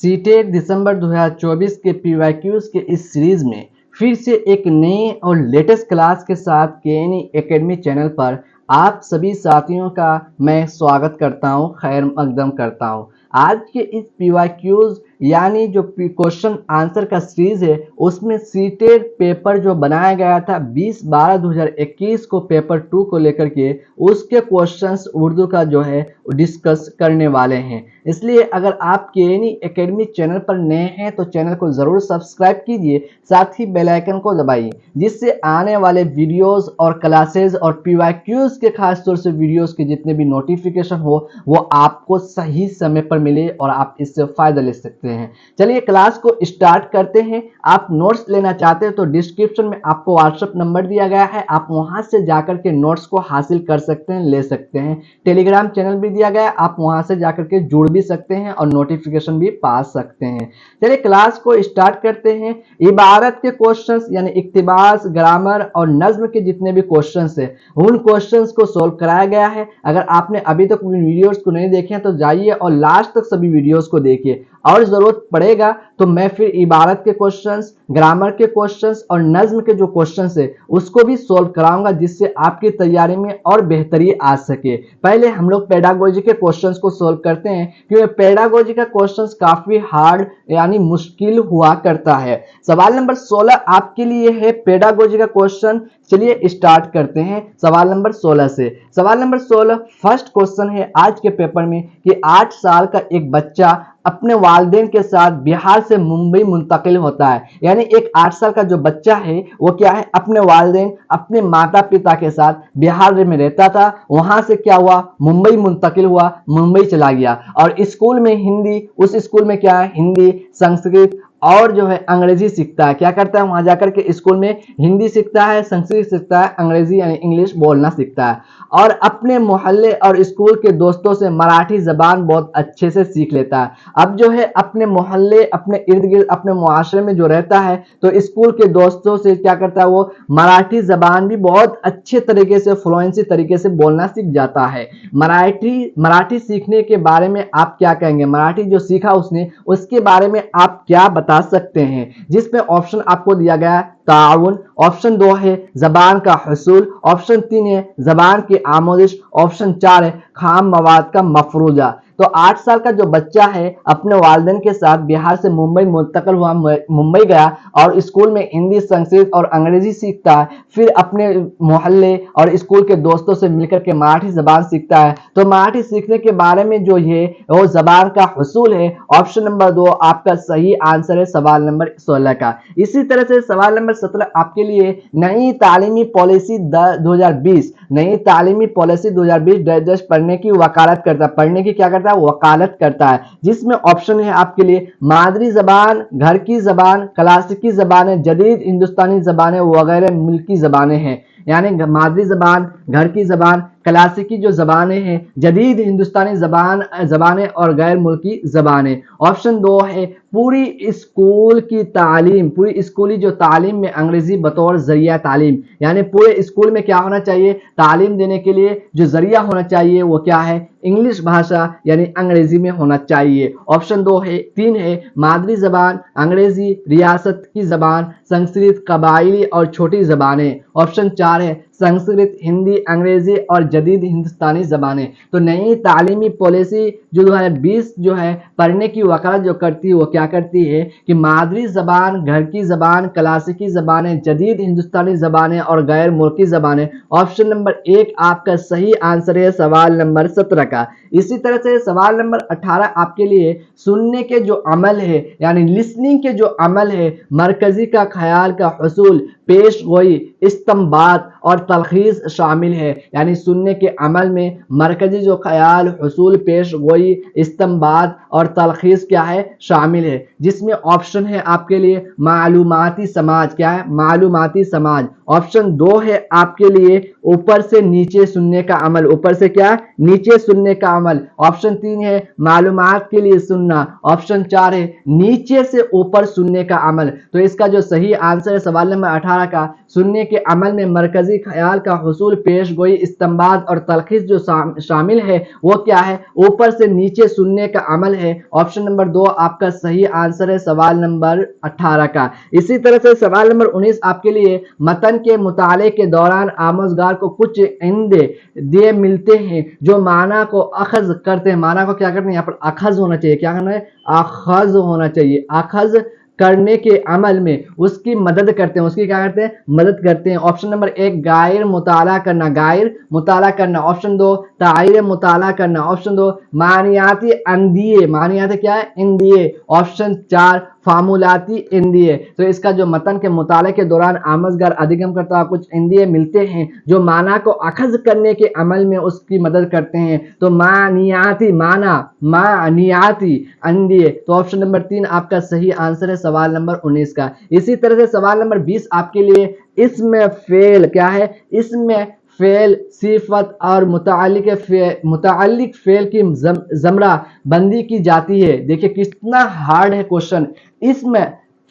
CTET दिसंबर 2024 के PYQs के इस सीरीज में फिर से एक नए और लेटेस्ट क्लास के साथ केएनई एकेडमी चैनल पर आप सभी साथियों का मैं स्वागत करता हूं, खैर मकदम करता हूं। आज के इस पीवाईक्यूज यानी जो क्वेश्चन आंसर का सीरीज है उसमें सीटेट पेपर जो बनाया गया था 20/12/2021 को पेपर 2 को लेकर के उसके क्वेश्चंस उर्दू का जो है डिस्कस करने वाले हैं। इसलिए अगर आप केएनई एकेडमी चैनल पर नए हैं तो चैनल को जरूर सब्सक्राइब कीजिए, साथ ही बेल आइकन को दबाइए, जिससे आने वाले वीडियोस और क्लासेस और पीवाईक्यूज के खास तौर से वीडियोस के जितने भी नोटिफिकेशन हो वो आपको सही समय पर मिले और आप इससे फायदा ले सकते हैं। चलिए क्लास को स्टार्ट करते हैं। आप नोट्स लेना चाहते हैं तो डिस्क्रिप्शन में आपको व्हाट्सएप नंबर दिया गया है, आप वहां से जाकर के नोट्स को हासिल कर सकते हैं, ले सकते हैं। टेलीग्राम चैनल भी दिया गया है, आप वहां से जाकर के जुड़ भी सकते हैं और नोटिफिकेशन भी पा सकते हैं। चलिए क्लास को स्टार्ट करते हैं। इबारत के क्वेश्चंस यानी इक्तिबास, ग्रामर और नज्म के जितने भी क्वेश्चंस है उन क्वेश्चंस को सोल्व कराया गया है। अगर आपने अभी तक उन वीडियोस को नहीं देखे हैं तो जाइए और लास्ट तक सभी वीडियोस को देखिए, और जरूरत पड़ेगा तो मैं फिर इबारत के क्वेश्चंस, ग्रामर के क्वेश्चंस और नज्म के जो क्वेश्चंस है उसको भी सोल्व कराऊंगा, जिससे आपकी तैयारी में और बेहतरी आ सके। पहले हम लोग पेडागोजी के क्वेश्चंस को सोल्व करते हैं, क्योंकि पेडागोजी का क्वेश्चंस काफी हार्ड यानी मुश्किल हुआ करता है। सवाल नंबर 16 आपके लिए है पेडागोजी का क्वेश्चन। चलिए स्टार्ट करते हैं सवाल नंबर 16 से। सवाल नंबर 16 फर्स्ट क्वेश्चन है आज के पेपर में कि 8 साल का एक बच्चा अपने वालिदैन के साथ बिहार से मुंबई मुंतकिल होता है। यानी एक 8 साल का जो बच्चा है वो क्या है, अपने वालिदैन अपने माता पिता के साथ बिहार में रहता था, वहां से क्या हुआ, मुंबई मुंतकिल हुआ, मुंबई चला गया और स्कूल में हिंदी, उस स्कूल में क्या है, हिंदी, संस्कृत और जो है अंग्रेजी सीखता है। क्या करता है, वहां जाकर के स्कूल में हिंदी सीखता है, संस्कृत सीखता है, अंग्रेजी यानी इंग्लिश बोलना सीखता है और अपने मोहल्ले और स्कूल के दोस्तों से मराठी जबान बहुत अच्छे से सीख लेता है। अब जो है अपने मोहल्ले, अपने इर्द गिर्द, अपने मुआशरे में जो रहता है तो स्कूल के दोस्तों से क्या करता है, वो मराठी जबान भी बहुत अच्छे तरीके से, फ्लुएंसी तरीके से बोलना सीख जाता है। मराठी सीखने के बारे में आप क्या कहेंगे, मराठी जो सीखा उसने उसके बारे में आप क्या बता सकते हैं? जिसमें ऑप्शन आपको दिया गया है ताउन, ऑप्शन 2 है जबान का हुसूल, ऑप्शन 3 है जबान की आमोदिश, ऑप्शन 4 है खाम मवाद का मफरूजा। तो 8 साल का जो बच्चा है अपने वालिदैन के साथ बिहार से मुंबई मुंतकिल हुआ, मुंबई गया और स्कूल में हिंदी, संस्कृत और अंग्रेजी सीखता है, फिर अपने मोहल्ले और स्कूल के दोस्तों से मिलकर के मराठी जबान सीखता है। तो मराठी सीखने के बारे में जो है वो जबान का हुसूल है। ऑप्शन नंबर 2 आपका सही आंसर है सवाल नंबर 16 का। इसी तरह से सवाल नंबर 17 आपके लिए नई तालीमी पॉलिसी 2020, नई तालीमी पॉलिसी 2020 पढ़ने की वकालत करता है, पढ़ने की क्या करता है, वकालत करता है। जिसमें ऑप्शन है आपके लिए मादरी जबान, घर की जबान, क्लासिकी जबानें, जदीद हिंदुस्तानी जबानें वगैरह मुल्की जबानें हैं। यानी मादरी जबान, घर की जबान, क्लासिकी जो जबानें हैं, जदीद हिंदुस्तानी जबानें और गैर मुल्की जबानें। ऑप्शन 2 है पूरी स्कूल की तालीम, पूरी स्कूली जो तालीम में अंग्रेजी बतौर जरिया तालीम, यानी पूरे स्कूल में क्या होना चाहिए, तालीम देने के लिए जो जरिया होना चाहिए वो क्या है, इंग्लिश भाषा यानी अंग्रेजी में होना चाहिए। ऑप्शन 3 है मादरी जबान, अंग्रेजी, रियासत की जबान, संस्कृत, कबाइली और छोटी जबानें। ऑप्शन 4 है संस्कृत, हिंदी, अंग्रेजी और जदीद हिंदुस्तानी जबानें। तो नई तालीमी पॉलिसी जो 2020 जो है पढ़ने की वकालत जो करती है वो क्या करती है कि मादरी जबान, घर की जबान, क्लासिकी जबानें, जदीद हिंदुस्तानी जबानें और गैर मुल्की जबानें। ऑप्शन नंबर 1 आपका सही आंसर है सवाल नंबर 17 का। इसी तरह से सवाल नंबर 18 आपके लिए सुनने के जो अमल है यानी लिसनिंग के जो अमल है, मरकजी का ख्याल का हुसूल, पेश गोई, इस्तंबात और तलखीस शामिल है। यानी सुनने के अमल में मरकजी जो ख्याल, हुसूल, पेश गोई, इस्तंबात और तलखीस क्या है, शामिल है। जिसमें ऑप्शन है आपके लिए मालूमाती समाज, क्या है, मालूमाती समाज। ऑप्शन 2 है आपके लिए ऊपर से नीचे सुनने का अमल, ऊपर से क्या, नीचे सुनने का अमल। ऑप्शन 3 है मालूमात के लिए सुनना। ऑप्शन 4 है नीचे से ऊपर सुनने का अमल। तो इसका जो सही आंसर है सवाल नंबर 18 का سننے کے عمل میں مرکزی خیال کا حصول، پیش گوئی، استنباط اور تلخیص جو شامل ہے وہ کیا ہے؟ اوپر سے نیچے سننے کا عمل ہے۔ آپشن نمبر 2 آپ کا صحیح آنسر ہے سوال نمبر 18 کا۔ اسی طرح سے سوال نمبر 19 آپ کے لیے، متن کے مطالعے کے دوران آموزگار کو کچھ دے ملتے ہیں جو معنی کو اخذ کرتے ہیں۔ معنی کو کیا کرتے ہیں؟ یہاں پر اخذ ہونا چاہیے۔ کیا کرنا ہے؟ اخذ ہونا چاہیے۔ اخذ کرنے کے عمل میں اس کی مدد کرتے ہیں، اس کی کیا کرتے ہیں؟ مدد کرتے ہیں۔ آپشن نمبر 1 غیر مطالعہ کرنا، غیر مطالعہ کرنا۔ آپشن 2 تغیر مطالعہ کرنا۔ آپشن 2 معنیاتی اندیے، معنیاتی کیا ہے؟ اندیے۔ آپشن 4 فارمولاتی اندیے۔ تو اس کا جو متن کے مطالعے کے دوران آموزگار ادھگم کرتا کچھ اندیے ملتے ہیں جو معنی کو اخذ کرنے کے عمل میں اس کی مدد کرتے ہیں، تو معنیاتی، معنی، معنیاتی اندیے۔ تو آپشن نمبر 3 آپ کا صحیح آنسر ہے سوال نمبر 19 کا۔ اسی طرح سے سوال نمبر 20 آپ کے لیے، اسم فعل کیا ہے؟ اسم فعل، صفت اور متعلق فعل کی زمرہ بندی کی جاتی ہے۔ دیکھیں کتنا ہارڈ ہے کوشچن۔ اسم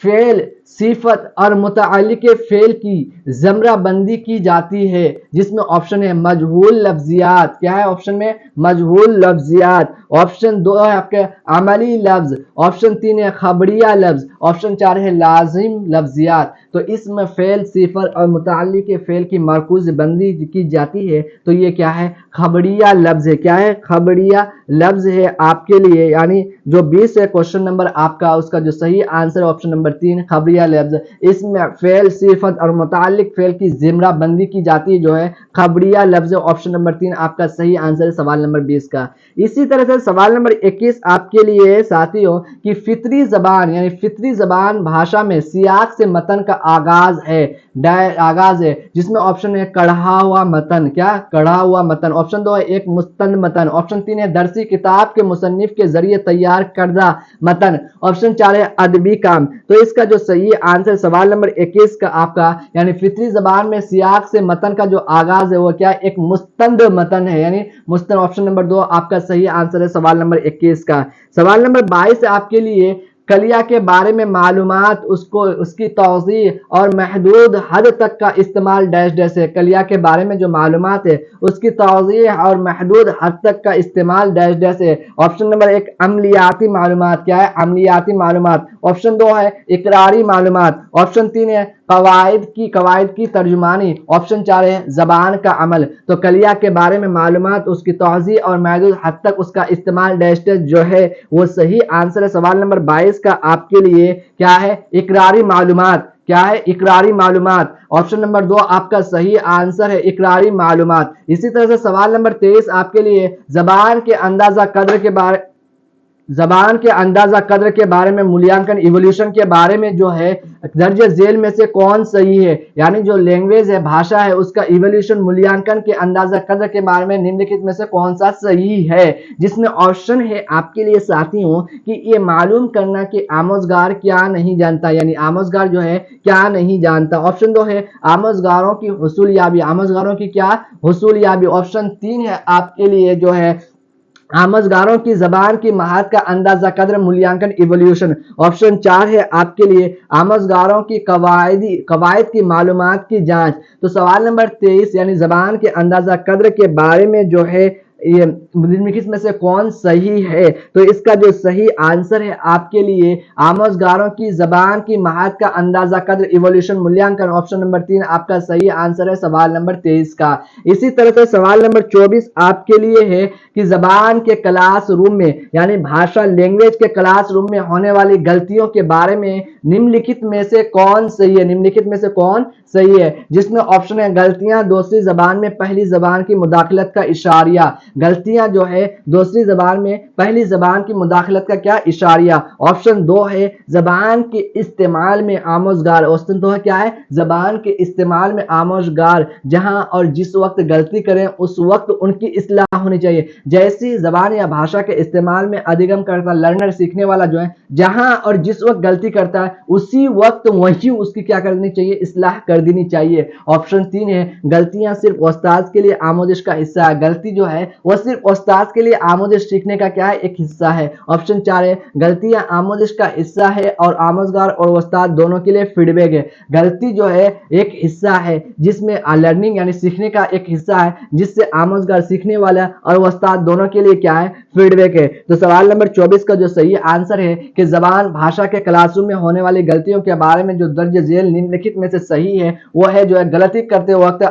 فعل، صفت اور متعلق فعل کی زمرہ بندی کی جاتی ہے، جس میں آپشن ہے مجہول لفظیات۔ کیا ہے آپشن میں؟ مجہول لفظیات۔ آپشن 2 ہے آپ کے عملی لفظ۔ آپشن 3 ہے خبریہ لفظ۔ آپشن 4 ہے لازم لفظیات۔ تو اسم فعل، صفت اور متعلق فعل کی مرکوز بندی کی جاتی ہے، تو یہ کیا ہے؟ خبریہ لفظ ہے۔ کیا ہے؟ خبریہ لفظ ہے آپ کے لیے، یعنی جو 20 ہے کوشچن نمبر آپ کا، اس کا جو صحیح آنسر ہے آپشن نمبر 3 خبریہ لفظ۔ اسم فعل، صفت اور متعلق فعل کی زمرہ بندی کی جاتی ہے جو ہے خبریہ لفظ۔ آپشن نمبر 3 آپ کا صحیح آنسر ہے سوال نمبر 20 کا۔ اسی طرح سے سوال نمبر 21 آپ کے لیے ساتھیوں کی فطری زبان، یعنی فطری زبان بھاشا میں سیاق سے متن کا آغاز ہے، جس میں آپشن ہے کڑھا ہوا متن۔ کیا؟ کڑھا ہوا متن۔ آپشن 2 ہے ایک مستند متن۔ آپشن 3 ہے درسی کتاب کے مصنف کے ذریعے تیار کردہ متن۔ آپشن 4 ہے ادبی کام۔ تو اس کا جو صحیح آنسر سوال نمبر 21 کا آپ کا، یعنی فطری زبان میں سیاق سے متن کا جو آغاز ہے وہ کیا ہے؟ ایک مستند متن ہے، یعنی مستند۔ آپشن نمبر 2 آپ کا صحیح آنسر ہے سوال نمبر 21 کا۔ سوال نمبر 22 آپ کے لیے، کلیہ کے بارے میں معلومات، اس کی توضیح اور محدود حد تک کا استعمال ڈیش ڈیش ہے۔ کلیہ کے بارے میں جو معلومات ہے اس کی توضیح اور محدود حد تک کا استعمال ڈیش ڈیش ہے۔ آپشن نمبر 1 عملیاتی معلومات۔ کیا ہے؟ عملیاتی معلومات۔ آپشن 2 ہے اقراری معلومات۔ آپشن 3 ہے قواعد کی ترجمانی۔ آپشن 4 ہے زبان کا عمل۔ تو کلیہ کے بارے میں معلومات، اس کی توضیح اور محدود حد تک اس کا استعمال ڈیش ڈیش جو ہے وہ صحیح آنسر ہے سوال نمبر 22 کا آپ کے لیے کیا ہے؟ اقراری معلومات۔ کیا ہے؟ اقراری معلومات۔ آپشن نمبر 2 آپ کا صحیح آنسر ہے اقراری معلومات۔ اسی طرح سے سوال نمبر 23 آپ کے لیے، زبان کے اندازہ قدر کے بارے میں ملیانکن، ایولیوشن کے بارے میں جو ہے درج ذیل میں سے کون صحیح ہے؟ یعنی جو لینگویج ہے، بھاشا ہے، اس کا ایولیوشن، ملیانکن کے اندازہ قدر کے بارے میں نمنلکھت میں سے کون سا صحیح ہے؟ جس میں آپشن ہے آپ کے لیے ساتھیوں کہ یہ معلوم کرنا کہ آموزگار کیا نہیں جانتا، یعنی آموزگار جو ہے کیا نہیں جانتا۔ آپشن 2 ہے آموزگاروں کی حصولیابی۔ آموزگاروں کی کیا؟ حصولیابی۔ آپشن 3 ہے آپ کے لیے جو ہے آموزگاروں کی زبان کی مہارت کا اندازہ قدر، ملیانکن، ایولیوشن۔ آپشن 4 ہے آپ کے لیے آموزگاروں کی قواعد کی معلومات کی جانچ۔ تو سوال نمبر 23 یعنی زبان کے اندازہ قدر کے بارے میں جو ہے یہ نمنلکھت میں سے کون صحیح ہے؟ تو اس کا جو صحیح آنسر ہے آپ کے لیے آموزگاروں کی زبان کی مہارت کا اندازہ قدر، ایولیوشن، ملیانکن۔ آپشن نمبر 3 آپ کا صحیح آنسر ہے سوال نمبر 23 کا۔ اسی طرح سے سوال نمبر 24 آپ کے لیے ہے کہ زبان کے کلاس روم میں، یعنی بھاشا لینگویج کے کلاس روم میں ہونے والی غلطیوں کے بارے میں نمنلکھت میں سے کون صحیح ہے؟ نمنلکھت میں سے کون صحیح ہے؟ جس میں آپشن ہے غلطیاں دوسری زبان میں پہلی زبان کی مداخلت کا اشاریہ۔ غلطیاں جو ہے دوسری زبان میں پہلی زبان کی مداخلت کا کیا؟ اشاریہ۔ آپشن 2 ہے زبان کے استعمال میں آموزگار۔ آپشن 2 ہے کیا ہے؟ زبان کے استعمال میں آموزگار جہاں اور جس وقت غلطی کریں اس وقت ان کی اصلاح ہونی چاہیے۔ جیسی زبان یا بھاشا کے استعمال میں ادھگم کرتا لرنر، سیکھنے والا جو ہے جہاں اور جس وقت غلطی کرتا ہے اسی وقت وہی اس کی کیا کرنی چاہیے؟ اصلاح کر دینی چاہیے۔ آپشن 3 ہے غلطیاں صرف استاد کے لیے آموزش کا حصہ ہے۔ غلطی جو ہے वो सिर्फ उस्ताद के लिए आमोजिश सीखने का क्या है, एक हिस्सा है। ऑप्शन 4 है गलतियां आमोजिश का हिस्सा है और आमोजगार और उस्ताद दोनों के लिए फीडबैक है। गलती जो है एक हिस्सा है जिसमें लर्निंग यानी सीखने का एक हिस्सा है, जिससे आमोजगार सीखने वाला और उस्ताद दोनों के लिए क्या है, फीडबैक है। तो सवाल नंबर 24 का जो सही आंसर है कि जबान भाषा के क्लासरूम में होने वाली गलतियों के बारे में जो दर्ज झेल निम्नलिखित में से सही है वो है जो है गलती करते वक्त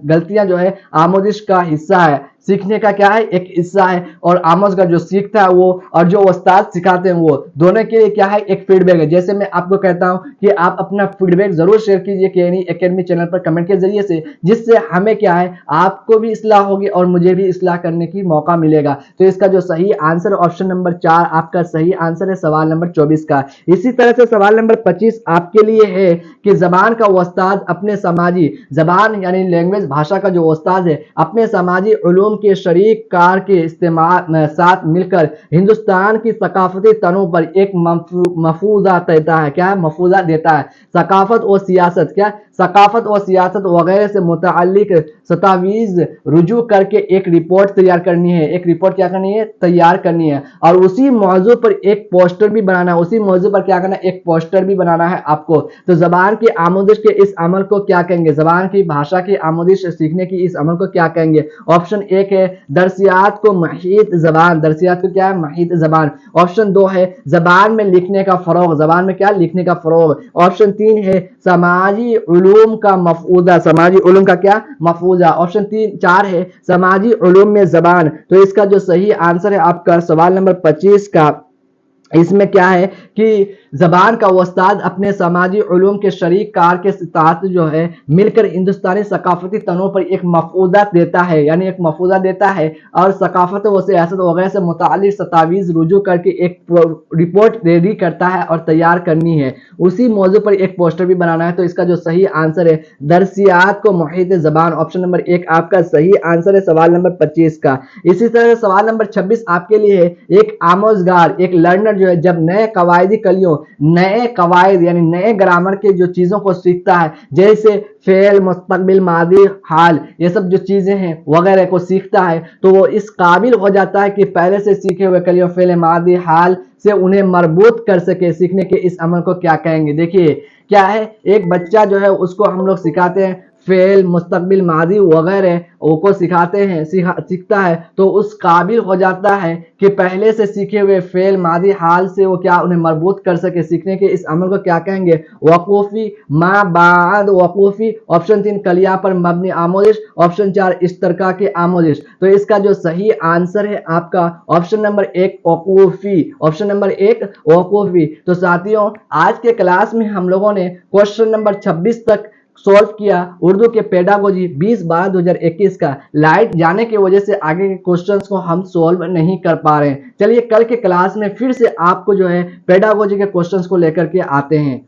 गलतियां जो है आमोजिश का हिस्सा है, सीखने का क्या है, एक हिस्सा है। और आमोजगार जो सीखता है वो और जो उस्ताद सिखाते हैं वो दोनों के लिए क्या है, एक फीडबैक है। जैसे मैं आपको कहता हूं कि आप अपना फीडबैक जरूर शेयर कीजिए केएनई एकेडमी चैनल पर कमेंट के जरिए से, जिससे हमें क्या है, आपको भी इस्लाह होगी और मुझे भी इस्लाह करने की मौका मिलेगा। तो इसका जो सही आंसर ऑप्शन नंबर 4 आपका सही आंसर है सवाल नंबर 24 का। इसी तरह से सवाल नंबर 25 आपके लिए है कि जबान का उस्ताद अपने समाजी, जबान यानी लैंग्वेज भाषा का जो उस्ताद है अपने समाजी उलूम के शरीक कार के इस्तेमाल साथ मिलकर हिंदुस्तान की सकाफती तनों पर एक मफूजा देता है। क्या है, मफूजा देता है। सकाफत और सियासत, क्या सकाफत और सियासत वगैरह से मुताल्लिक सतावीज रुजू करके एक रिपोर्ट तैयार करनी है। एक रिपोर्ट क्या करनी है, तैयार करनी है। और उसी मौजू पर एक पोस्टर भी बनाना है। उसी मौजू पर क्या करना है, एक पोस्टर भी बनाना है आपको। तो जबान की आमोजिश के इस अमल को क्या कहेंगे, जबान की भाषा की आमोजिश सीखने की इस अमल को क्या कहेंगे। ऑप्शन 1 है दरसियात को महीत जबान, दरसियात को क्या है, महीत जबान। ऑप्शन 2 है जबान में लिखने का फरोग, जबान में क्या लिखने का फरोग। ऑप्शन 3 है समाजी उलूम का मफूजा, समाजी उलूम का क्या, मफूजा। ऑप्शन 4 है समाजी उलूम में जबान। तो इसका जो सही आंसर है आपका सवाल नंबर 25 का, इसमें क्या है कि जबान का उस्ताद अपने समाजी उलूम के शरीक कार के साथ जो है मिलकर हिंदुस्तानी सकाफती तनों पर एक मफूजा देता है, यानी एक मफूजा देता है और सकाफत व सियासत वगैरह से मुतालिक सतावीज रुजू करके एक रिपोर्ट रेडी करता है और तैयार करनी है। उसी मौजू पर एक पोस्टर भी बनाना है। तो इसका जो सही आंसर है दरसियात को मुहीत जबान, ऑप्शन नंबर 1 आपका सही आंसर है सवाल नंबर 25 का। इसी तरह सवाल नंबर 26 आपके लिए है एक आमोजगार, एक लर्नर जो है जब नए कवायदी कलियों, नए कवायद यानी नए ग्रामर के जो चीजों को सीखता है, जैसे फेल, मुस्तकबिल, मादी, हाल, ये सब जो चीजें हैं वगैरह को सीखता है, तो वो इस काबिल हो जाता है कि पहले से सीखे हुए कलियों फेल, मादी, हाल से उन्हें मरबूत कर सके। सीखने के इस अमल को क्या कहेंगे। देखिए क्या है, एक बच्चा जो है उसको हम लोग सिखाते हैं फेल, मुस्तकबिल, मादी वगैरह को सिखाते हैं, सीखता है तो उस काबिल हो जाता है कि पहले से सीखे हुए फेल, मादी, हाल से वो क्या उन्हें मरबूत कर सके। सीखने के इस अमल को क्या कहेंगे, वकूफी, मा बाद वकूफी। ऑप्शन 3 कलिया पर मबनी आमोजिश। ऑप्शन 4 इश्तरका की आमोजिश। तो इसका जो सही आंसर है आपका ऑप्शन नंबर 1 वकूफी, ऑप्शन नंबर 1 वकूफी। तो साथियों आज के क्लास में हम लोगों ने क्वेश्चन नंबर 26 तक सॉल्व किया उर्दू के पेडागोजी 20/12/2021 का। लाइट जाने की वजह से आगे के क्वेश्चंस को हम सॉल्व नहीं कर पा रहे हैं। चलिए कल के क्लास में फिर से आपको जो है पेडागोजी के क्वेश्चंस को लेकर के आते हैं।